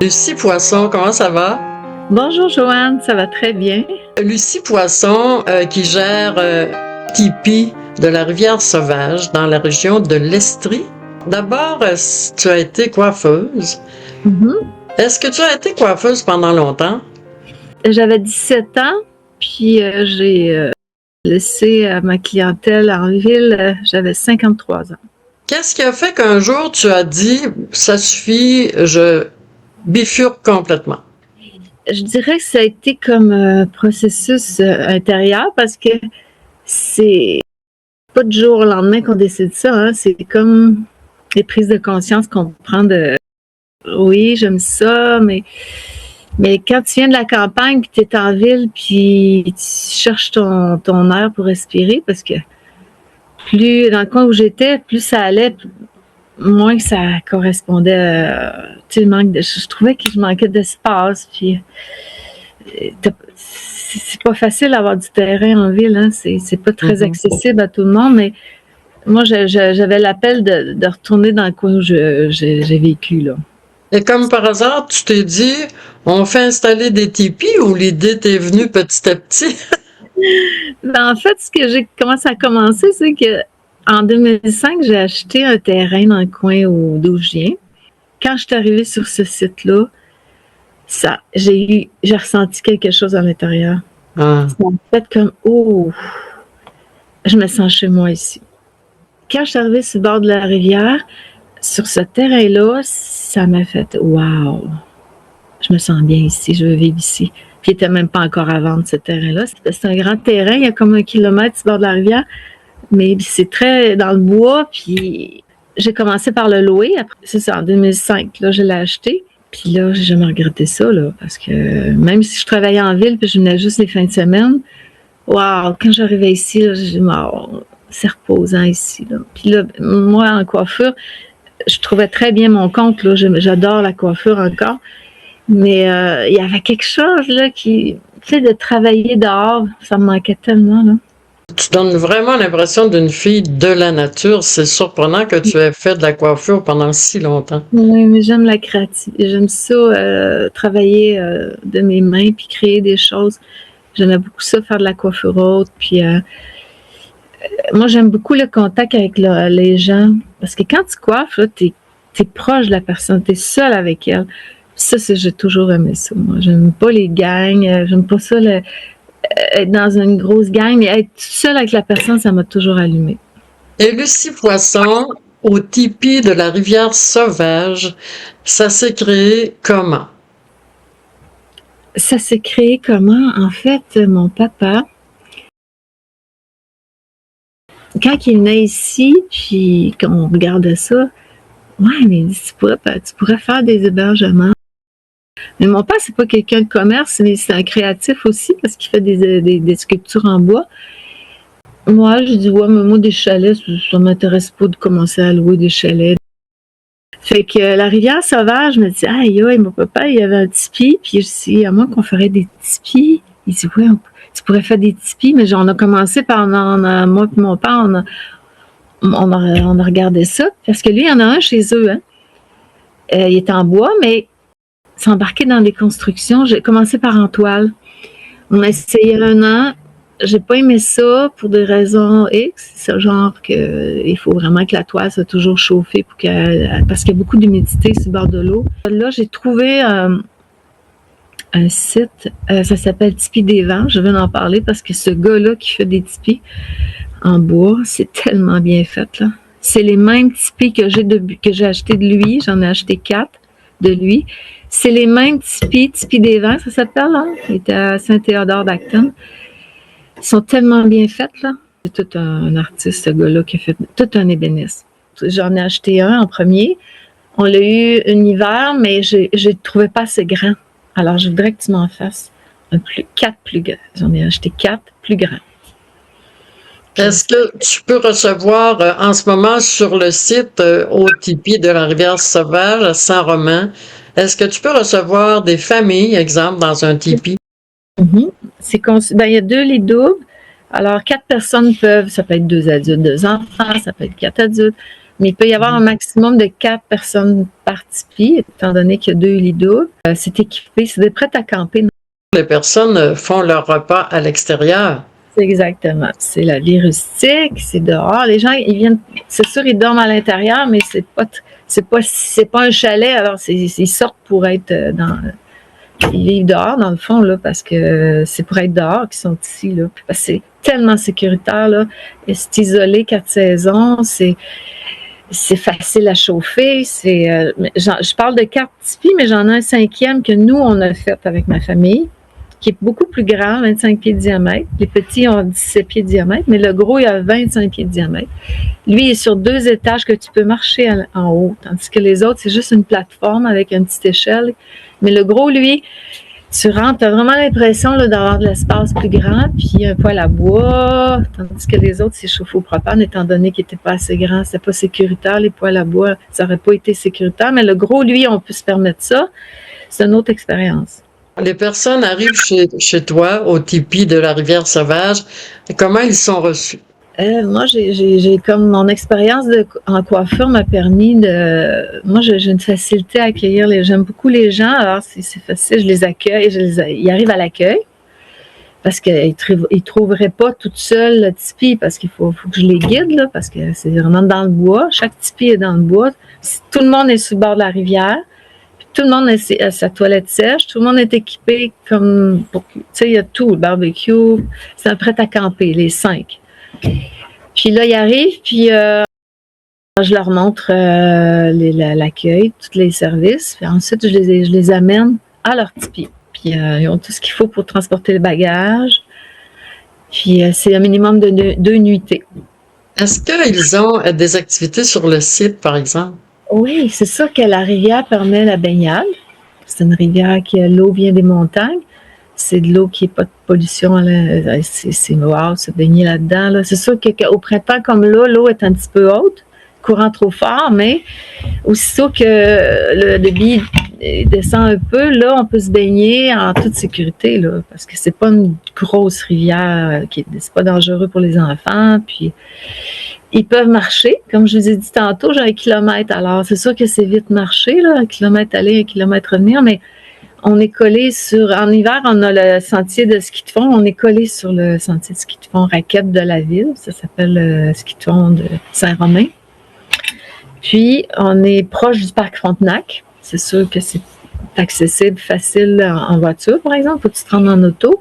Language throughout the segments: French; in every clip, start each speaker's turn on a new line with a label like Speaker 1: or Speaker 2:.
Speaker 1: Lucie Poisson, comment ça va?
Speaker 2: Bonjour Joanne, ça va très bien.
Speaker 1: Lucie Poisson qui gère Tipi de la Rivière Sauvage dans la région de l'Estrie. D'abord, tu as été coiffeuse.
Speaker 2: Mhm.
Speaker 1: Est-ce que tu as été coiffeuse pendant longtemps?
Speaker 2: J'avais 17 ans, puis j'ai laissé ma clientèle en ville, j'avais 53 ans.
Speaker 1: Qu'est-ce qui a fait qu'un jour tu as dit, ça suffit, je bifurque complètement?
Speaker 2: Je dirais que ça a été comme un processus intérieur parce que c'est pas du jour au lendemain qu'on décide ça, hein. C'est comme les prises de conscience qu'on prend de oui, j'aime ça, mais quand tu viens de la campagne, puis tu es en ville, puis tu cherches ton air pour respirer, parce que plus dans le coin où j'étais, plus ça allait, moins que ça correspondait tu sais, le manque de, je trouvais que je manquais d'espace, puis c'est pas facile d'avoir du terrain en ville, hein, c'est pas très accessible à tout le monde, mais moi, j'avais l'appel de retourner dans le coin où j'ai vécu, là.
Speaker 1: Et comme par hasard, tu t'es dit, on fait installer des tipis ou l'idée t'est venue petit à petit?
Speaker 2: Ben, en fait, comment ça a commencé, c'est que en 2005, j'ai acheté un terrain dans le coin d'où je viens. Quand je suis arrivée sur ce site-là, j'ai ressenti quelque chose à l'intérieur.
Speaker 1: Ah.
Speaker 2: Ça m'a fait comme, oh, je me sens chez moi ici. Quand je suis arrivée sur le bord de la rivière, sur ce terrain-là, ça m'a fait, wow, je me sens bien ici, je veux vivre ici. Puis il n'était même pas encore à vendre ce terrain-là. C'est un grand terrain, il y a comme 1 kilomètre sur le bord de la rivière. Mais c'est très dans le bois, puis j'ai commencé par le louer. Après, c'est ça, en 2005, là, je l'ai acheté. Puis là, j'ai jamais regretté ça, là, parce que même si je travaillais en ville, puis je venais juste les fins de semaine, wow, quand j'arrivais ici, là, j'ai dit, oh, c'est reposant ici, là. Puis là, moi, en coiffure, je trouvais très bien mon compte, là, j'adore la coiffure encore, mais il y avait quelque chose, là, tu sais, de travailler dehors, ça me manquait tellement, là.
Speaker 1: Tu donnes vraiment l'impression d'une fille de la nature. C'est surprenant que tu aies fait de la coiffure pendant si longtemps.
Speaker 2: Oui, mais j'aime la créativité. J'aime ça, travailler de mes mains puis créer des choses. J'aimais beaucoup ça, faire de la coiffure haute. Puis moi, j'aime beaucoup le contact avec les gens. Parce que quand tu coiffes, tu es proche de la personne, tu es seul avec elle. Ça, j'ai toujours aimé ça. Moi, j'aime pas les gangs, j'aime pas ça, être dans une grosse gang, mais être seul avec la personne, ça m'a toujours allumé.
Speaker 1: Et Lucie Poisson, au tipi de la Rivière Sauvage, ça s'est créé comment?
Speaker 2: Ça s'est créé comment? En fait, mon papa, quand il venait ici, puis qu'on regardait ça, ouais, mais tu pourrais faire des hébergements. Mais mon père, c'est pas quelqu'un de commerce, mais c'est un créatif aussi parce qu'il fait des sculptures en bois. Moi, je dis, ouais, mais moi, des chalets, ça m'intéresse pas de commencer à louer des chalets. Fait que la rivière sauvage, je me dis, aïe, aïe, mon papa, il y avait un tipi, puis je dis, à moins qu'on ferait des tipis. Il dit, ouais, tu pourrais faire des tipis, mais on a commencé par, moi et mon père, on a regardé ça, parce que lui, il y en a un chez eux, hein. Il est en bois, mais s'embarquer dans des constructions, j'ai commencé par en toile. On a essayé 1 an, j'ai pas aimé ça pour des raisons X, c'est genre que il faut vraiment que la toile soit toujours chauffée parce qu'il y a beaucoup d'humidité sur le bord de l'eau. Là, j'ai trouvé un site, ça s'appelle Tipi des Vents. Je viens d'en parler parce que ce gars-là qui fait des tipis en bois, c'est tellement bien fait, là. C'est les mêmes tipis que j'ai acheté de lui. J'en ai acheté 4 de lui. C'est les mêmes tipis des Vents, ça s'appelle, là. Il était à Saint-Théodore d'Acton. Ils sont tellement bien faits, là. C'est tout un artiste, ce gars-là, qui a fait tout un ébéniste. J'en ai acheté un en premier. On l'a eu un hiver, mais je ne trouvais pas assez grand. Alors, je voudrais que tu m'en fasses 4 plus grands. J'en ai acheté 4 plus grands.
Speaker 1: Est-ce que tu peux recevoir en ce moment sur le site au tipi de la Rivière Sauvage à Saint-Romain, est-ce que tu peux recevoir des familles, exemple, dans un tipi?
Speaker 2: Il y a 2 lits doubles. Alors, 4 personnes ça peut être 2 adultes, 2 enfants, ça peut être 4 adultes. Mais il peut y avoir un maximum de 4 personnes par tipi, étant donné qu'il y a 2 lits doubles. C'est équipé, c'est prêt à camper.
Speaker 1: Les personnes font leur repas à l'extérieur.
Speaker 2: Exactement. C'est la vie rustique, c'est dehors. Les gens, ils viennent, c'est sûr, ils dorment à l'intérieur, mais c'est pas un chalet. Alors, ils sortent pour être ils vivent dehors, dans le fond, là, parce que c'est pour être dehors qu'ils sont ici, là. Parce que c'est tellement sécuritaire, là. Et c'est isolé 4 saisons, c'est facile à chauffer. Je parle de 4 tipis, mais j'en ai un 5e que nous, on a fait avec ma famille, qui est beaucoup plus grand, 25 pieds de diamètre. Les petits ont 17 pieds de diamètre, mais le gros, il a 25 pieds de diamètre. Lui, il est sur 2 étages que tu peux marcher en haut, tandis que les autres, c'est juste une plateforme avec une petite échelle. Mais le gros, lui, tu rentres, tu as vraiment l'impression d'avoir de l'espace plus grand, puis un poêle à bois, tandis que les autres, c'est chauffé au propane, étant donné qu'il n'était pas assez grand, c'était pas sécuritaire, les poêles à bois, ça n'aurait pas été sécuritaire, mais le gros, lui, on peut se permettre ça. C'est une autre expérience.
Speaker 1: Les personnes arrivent chez toi, au tipi de la Rivière Sauvage. Comment ils sont reçus?
Speaker 2: Moi, j'ai comme mon expérience en coiffure m'a permis de. Moi, j'ai une facilité à accueillir j'aime beaucoup les gens. Alors, c'est facile, je les accueille, ils arrivent à l'accueil parce qu'ils ne trouveraient pas toute seule le tipi parce qu'il faut que je les guide, là, parce que c'est vraiment dans le bois. Chaque tipi est dans le bois. Tout le monde est sur le bord de la rivière. Tout le monde a sa toilette sèche, tout le monde est équipé comme, tu sais, il y a tout, le barbecue, c'est un prêt à camper, les 5. Puis là, ils arrivent, puis je leur montre l'accueil, tous les services, puis ensuite, je les amène à leur tipi. Puis ils ont tout ce qu'il faut pour transporter le bagage, puis c'est un minimum de 2 nuitées.
Speaker 1: Est-ce qu'ils ont des activités sur le site, par exemple?
Speaker 2: Oui, c'est sûr que la rivière permet la baignade. C'est une rivière l'eau vient des montagnes. C'est de l'eau qui n'est pas de pollution. C'est wow, se baigner là-dedans. Là. C'est sûr qu'au printemps comme là, l'eau est un petit peu haute, courant trop fort, mais aussitôt que le débit descend un peu, là, on peut se baigner en toute sécurité, là, parce que c'est pas une grosse rivière, c'est pas dangereux pour les enfants. Puis ils peuvent marcher. Comme je vous ai dit tantôt, j'ai 1 kilomètre. Alors, c'est sûr que c'est vite marcher, là, 1 kilomètre aller, 1 kilomètre revenir, mais on est collé en hiver, on a le sentier de ski de fond, on est collé sur le sentier de ski de fond raquette de la ville. Ça s'appelle le ski de fond de Saint-Romain. Puis, on est proche du parc Frontenac. C'est sûr que c'est accessible, facile en voiture, par exemple. Faut que tu te rendes en auto.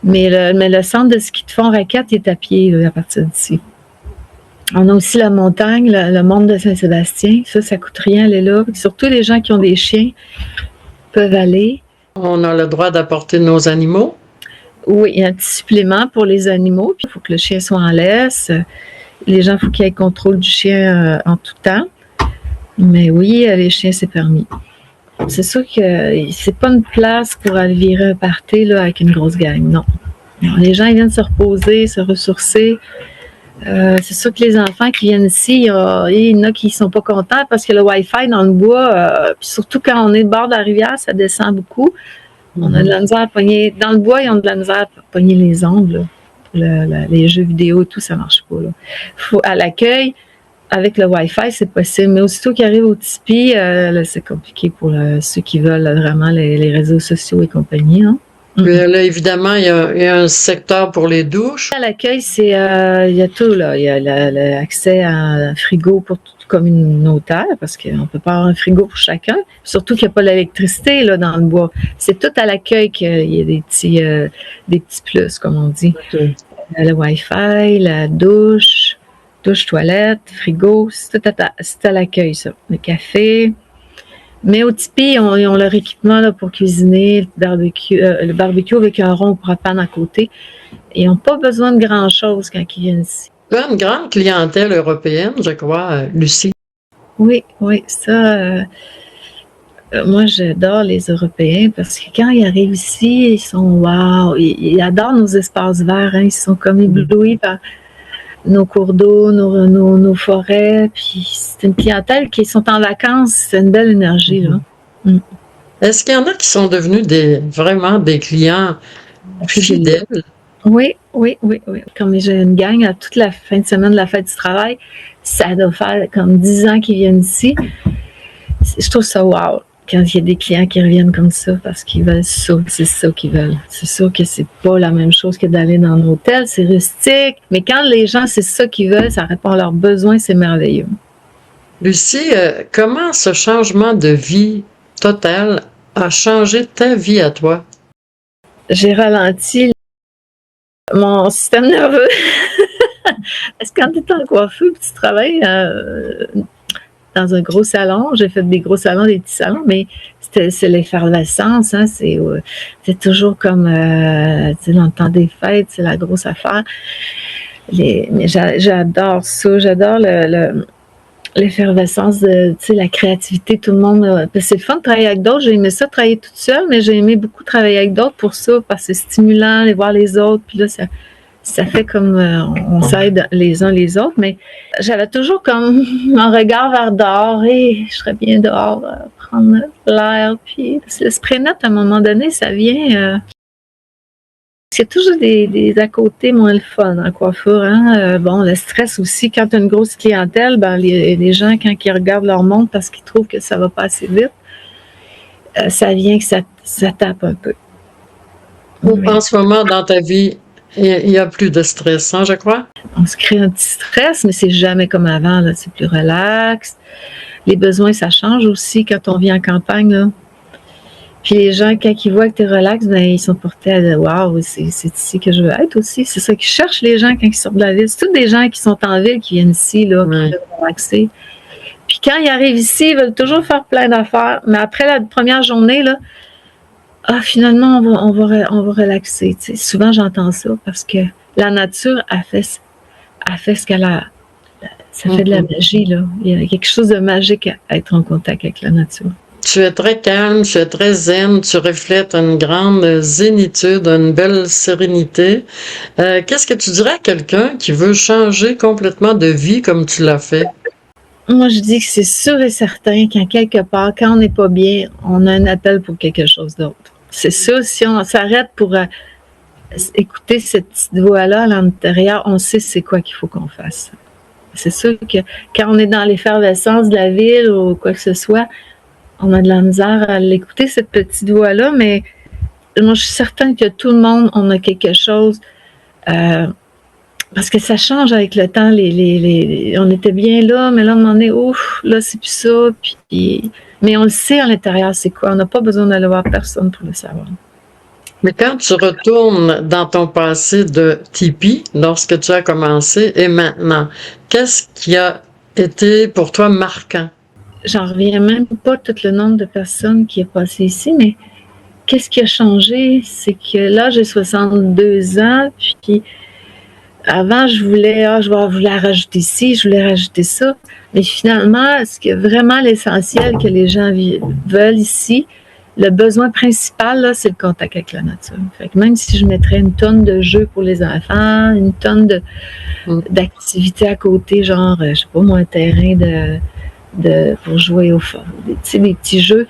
Speaker 2: Mais le centre de ski de fond raquette est à pied là, à partir d'ici. On a aussi la montagne, le monde de Saint-Sébastien. Ça coûte rien aller là. Surtout les gens qui ont des chiens peuvent aller.
Speaker 1: On a le droit d'apporter nos animaux?
Speaker 2: Oui, il y a un petit supplément pour les animaux. Puis il faut que le chien soit en laisse. Les gens, il faut qu'il y ait contrôle du chien en tout temps. Mais oui, les chiens, c'est permis. C'est sûr que c'est pas une place pour aller virer un party là, avec une grosse gang, non. Les gens, ils viennent se reposer, se ressourcer. C'est sûr que les enfants qui viennent ici, il y en a qui ne sont pas contents parce que le Wi-Fi dans le bois, puis surtout quand on est au bord de la rivière, ça descend beaucoup. On a de la misère à pogner. Dans le bois, ils ont de la misère à pogner les ongles. Les jeux vidéo et tout, ça ne marche pas. Là. À l'accueil, avec le Wi-Fi, c'est possible. Mais aussitôt qu'ils arrivent au tipi, là, c'est compliqué pour ceux qui veulent vraiment les réseaux sociaux et compagnie. Hein.
Speaker 1: Là, évidemment, il y a un secteur pour les douches.
Speaker 2: À l'accueil, il y a tout, là. Il y a l'accès à un frigo pour tout communautaire, parce qu'on ne peut pas avoir un frigo pour chacun. Surtout qu'il n'y a pas d'électricité là, dans le bois. C'est tout à l'accueil qu'il y a des petits plus, comme on dit. Okay. Le Wi-Fi, la douche, toilette, frigo, c'est à l'accueil, ça. Le café. Mais au tipi, ils ont leur équipement là, pour cuisiner, le barbecue avec un rond propane à côté. Ils n'ont pas besoin de grand-chose quand ils viennent ici.
Speaker 1: Tu as une grande clientèle européenne, je crois, Lucie.
Speaker 2: Oui, ça... moi, j'adore les Européens parce que quand ils arrivent ici, ils sont wow! Ils adorent nos espaces verts, hein, ils sont comme éblouis par nos cours d'eau, nos forêts, puis c'est une clientèle qui sont en vacances, c'est une belle énergie, là.
Speaker 1: Est-ce qu'il y en a qui sont devenus vraiment des clients fidèles?
Speaker 2: Oui, oui, oui, oui. Comme j'ai une gang à toute la fin de semaine de la fête du travail, ça doit faire comme 10 ans qu'ils viennent ici. Je trouve ça wow quand il y a des clients qui reviennent comme ça parce qu'ils veulent ça, c'est ça qu'ils veulent. C'est sûr que c'est pas la même chose que d'aller dans un hôtel, c'est rustique, mais quand les gens, c'est ça qu'ils veulent, ça répond à leurs besoins, c'est merveilleux.
Speaker 1: Lucie, comment ce changement de vie total a changé ta vie à toi?
Speaker 2: J'ai ralenti mon système nerveux. Parce que quand tu es en coiffure, tu travailles dans un gros salon, j'ai fait des gros salons, des petits salons, mais c'est l'effervescence, hein, c'est toujours comme dans le temps des fêtes, c'est la grosse affaire. Mais j'adore ça, j'adore l'effervescence de la créativité, tout le monde. C'est le fun de travailler avec d'autres. J'ai aimé ça travailler toute seule, mais j'ai aimé beaucoup travailler avec d'autres pour ça, parce que c'est stimulant, les voir les autres, puis là, ça fait comme on s'aide les uns les autres, mais j'avais toujours comme un regard vers dehors et je serais bien dehors, prendre l'air, puis le spray net, à un moment donné, ça vient. C'est toujours des à côté moins le fun en coiffure. Hein? Bon, le stress aussi, quand tu as une grosse clientèle, ben les gens, quand ils regardent leur montre parce qu'ils trouvent que ça va pas assez vite, ça vient que ça tape un peu.
Speaker 1: En ce moment, dans ta vie, il n'y a plus de stress, hein, je crois?
Speaker 2: On se crée un petit stress, mais c'est jamais comme avant. Là. C'est plus relax. Les besoins, ça change aussi quand on vit en campagne. Là. Puis les gens, quand ils voient que tu es relax, ben, ils sont portés à dire waouh, c'est ici que je veux être aussi. C'est ça qu'ils cherchent, les gens, quand ils sortent de la ville. C'est tous des gens qui sont en ville qui viennent ici, là, qui veulent relaxer. Puis quand ils arrivent ici, ils veulent toujours faire plein d'affaires. Mais après la première journée, là, finalement, on va relaxer. T'sais. Souvent, j'entends ça parce que la nature a fait ce qu'elle a. Ça fait de la magie, là. Il y a quelque chose de magique à être en contact avec la nature.
Speaker 1: Tu es très calme, tu es très zen, tu reflètes une grande zénitude, une belle sérénité. Qu'est-ce que tu dirais à quelqu'un qui veut changer complètement de vie comme tu l'as fait?
Speaker 2: Moi, je dis que c'est sûr et certain qu'à quelque part, quand on n'est pas bien, on a un appel pour quelque chose d'autre. C'est ça, si on s'arrête pour écouter cette petite voix-là à l'intérieur, on sait c'est quoi qu'il faut qu'on fasse. C'est sûr que quand on est dans l'effervescence de la ville ou quoi que ce soit, on a de la misère à l'écouter, cette petite voix-là, mais moi, je suis certaine que tout le monde, on a quelque chose, parce que ça change avec le temps. On était bien là, mais là, à un moment donné, ouf, là, c'est plus ça. Mais on le sait à l'intérieur, c'est quoi. On n'a pas besoin d'aller voir personne pour le savoir.
Speaker 1: Mais quand tu retournes dans ton passé de tipi, lorsque tu as commencé et maintenant, qu'est-ce qui a été pour toi marquant?
Speaker 2: J'en reviens même pas tout le nombre de personnes qui est passé ici, mais qu'est-ce qui a changé? C'est que là, j'ai 62 ans, puis avant, je voulais rajouter ci, je voulais rajouter ça. Mais finalement, ce qui est vraiment l'essentiel que les gens veulent ici, le besoin principal, là, c'est le contact avec la nature. Fait que même si je mettrais une tonne de jeux pour les enfants, une tonne d'activités à côté, genre, je sais pas moi, un terrain pour jouer des petits jeux.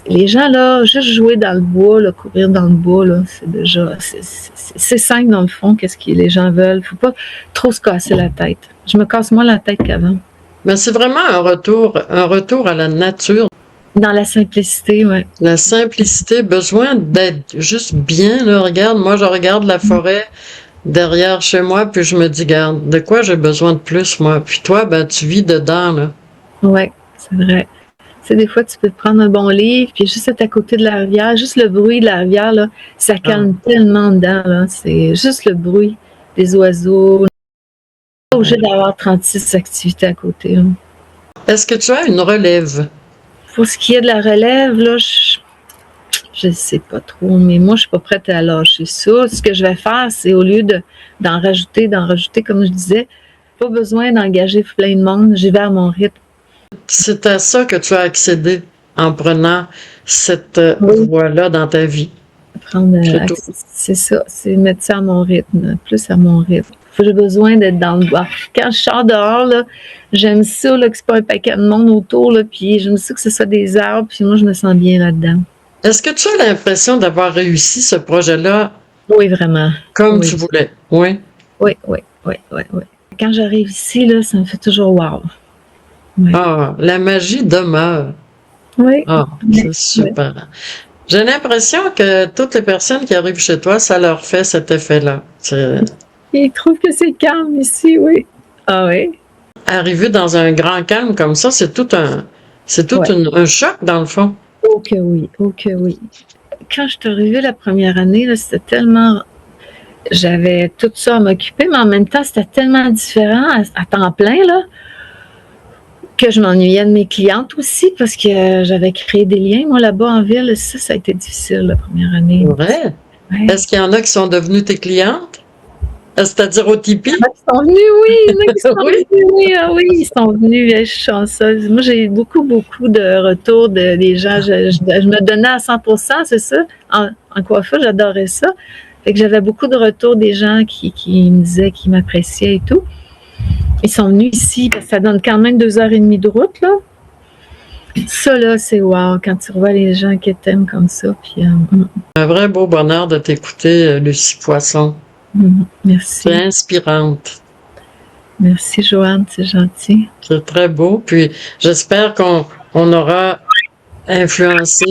Speaker 2: Les gens, là, juste jouer dans le bois, là, courir dans le bois, là, c'est déjà... C'est simple, dans le fond, qu'est-ce que les gens veulent. Faut pas trop se casser la tête. Je me casse moins la tête qu'avant.
Speaker 1: Mais c'est vraiment un retour à la nature.
Speaker 2: Dans la simplicité, oui.
Speaker 1: La simplicité, besoin d'être juste bien, là. Regarde, moi, je regarde la forêt derrière chez moi, puis je me dis, regarde, de quoi j'ai besoin de plus, moi? Puis toi, ben, tu vis dedans, là.
Speaker 2: Oui, c'est vrai. Tu sais, des fois, tu peux te prendre un bon livre, puis juste être à côté de la rivière, juste le bruit de la rivière, là, ça calme tellement dedans, là. C'est juste le bruit des oiseaux. Pas obligé d'avoir 36 activités à côté, là.
Speaker 1: Est-ce que tu as une relève?
Speaker 2: Pour ce qui est de la relève, là, je ne sais pas trop, mais moi, je suis pas prête à lâcher ça. Ce que je vais faire, c'est au lieu d'en rajouter, comme je disais, pas besoin d'engager plein de monde, j'y vais à mon rythme.
Speaker 1: C'est à ça que tu as accédé en prenant cette voie-là dans ta vie.
Speaker 2: C'est ça, c'est mettre ça à mon rythme, plus à mon rythme. J'ai besoin d'être dans le bois. Quand je sors dehors, là, j'aime ça, là, que c'est pas un paquet de monde autour, là, puis j'aime ça que ce soit des arbres, puis moi, je me sens bien là-dedans.
Speaker 1: Est-ce que tu as l'impression d'avoir réussi ce projet-là
Speaker 2: Oui, vraiment.
Speaker 1: comme
Speaker 2: Oui,
Speaker 1: tu voulais. Oui.
Speaker 2: oui, oui, oui, oui, oui. Quand j'arrive ici, là, ça me fait toujours wow. Oui,
Speaker 1: Ah, la magie demeure.
Speaker 2: oui,
Speaker 1: Ah,
Speaker 2: oui,
Speaker 1: c'est
Speaker 2: oui.
Speaker 1: super. J'ai l'impression que toutes les personnes qui arrivent chez toi, ça leur fait cet effet-là.
Speaker 2: Ils trouvent que c'est calme ici, oui. Ah oui,
Speaker 1: Arriver dans un grand calme comme ça, c'est tout
Speaker 2: ouais.
Speaker 1: un choc dans le fond.
Speaker 2: Oh que oui, oh que oui. Quand je suis arrivée la première année, là, c'était tellement. J'avais tout ça à m'occuper, mais en même temps, c'était tellement différent à temps plein, là, que je m'ennuyais de mes clientes aussi parce que j'avais créé des liens, moi, là-bas en ville. Ça a été difficile la première année.
Speaker 1: Vrai?
Speaker 2: Ouais.
Speaker 1: Est-ce qu'il y en a qui sont devenues tes clientes? C'est-à-dire au
Speaker 2: Il y en
Speaker 1: Tipeee?
Speaker 2: a qui sont venus, oui, il y en a qui sont
Speaker 1: Oui.
Speaker 2: venus, oui, ah oui, ils sont venus, je suis chanceuse. Moi, j'ai eu beaucoup, beaucoup de retours des gens. Je me donnais à 100%, c'est ça. En coiffure, j'adorais ça. Fait que j'avais beaucoup de retours des gens qui me disaient qu'ils m'appréciaient et tout. Ils sont venus ici parce que ça donne quand même 2h30 de route, là. Ça, là, c'est wow, quand tu revois les gens qui t'aiment comme ça. Puis,
Speaker 1: Un vrai beau bonheur de t'écouter, Lucie Poisson.
Speaker 2: merci.
Speaker 1: C'est inspirante.
Speaker 2: Merci, Joanne, c'est gentil.
Speaker 1: C'est très beau. Puis j'espère qu'on aura influencé,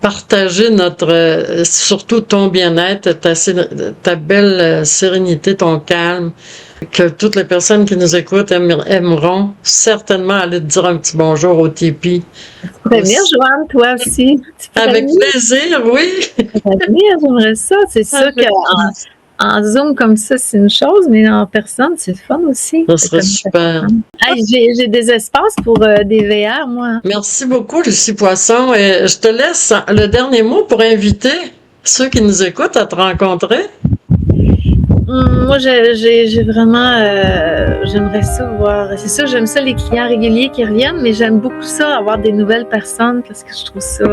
Speaker 1: partagé surtout ton bien-être, ta belle sérénité, ton calme, que toutes les personnes qui nous écoutent aimeront certainement aller te dire un petit bonjour au Tipeee.
Speaker 2: Tu pourrais venir, Joanne, toi aussi. Tu pourrais
Speaker 1: Avec
Speaker 2: venir.
Speaker 1: plaisir, oui.
Speaker 2: Tu pourrais venir, j'aimerais ça. C'est sûr qu'en Zoom comme ça, c'est une chose, mais en personne, c'est le fun aussi.
Speaker 1: Ça serait super.
Speaker 2: Hey, j'ai des espaces pour des VR, moi.
Speaker 1: Merci beaucoup, Lucie Poisson. Et je te laisse le dernier mot pour inviter ceux qui nous écoutent à te rencontrer.
Speaker 2: Moi, j'ai vraiment, j'aimerais ça voir. C'est sûr, j'aime ça les clients réguliers qui reviennent, mais j'aime beaucoup ça, avoir des nouvelles personnes parce que je trouve ça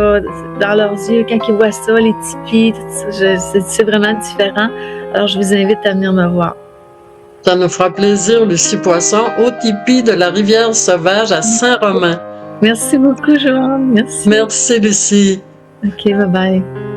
Speaker 2: dans leurs yeux, quand ils voient ça, les tipis, tout ça, c'est vraiment différent. Alors, je vous invite à venir me voir.
Speaker 1: Ça nous fera plaisir, Lucie Poisson, au Tipeee de la Rivière Sauvage à Saint-Romain.
Speaker 2: Merci beaucoup, Joanne. Merci.
Speaker 1: Merci, Lucie.
Speaker 2: OK, bye bye.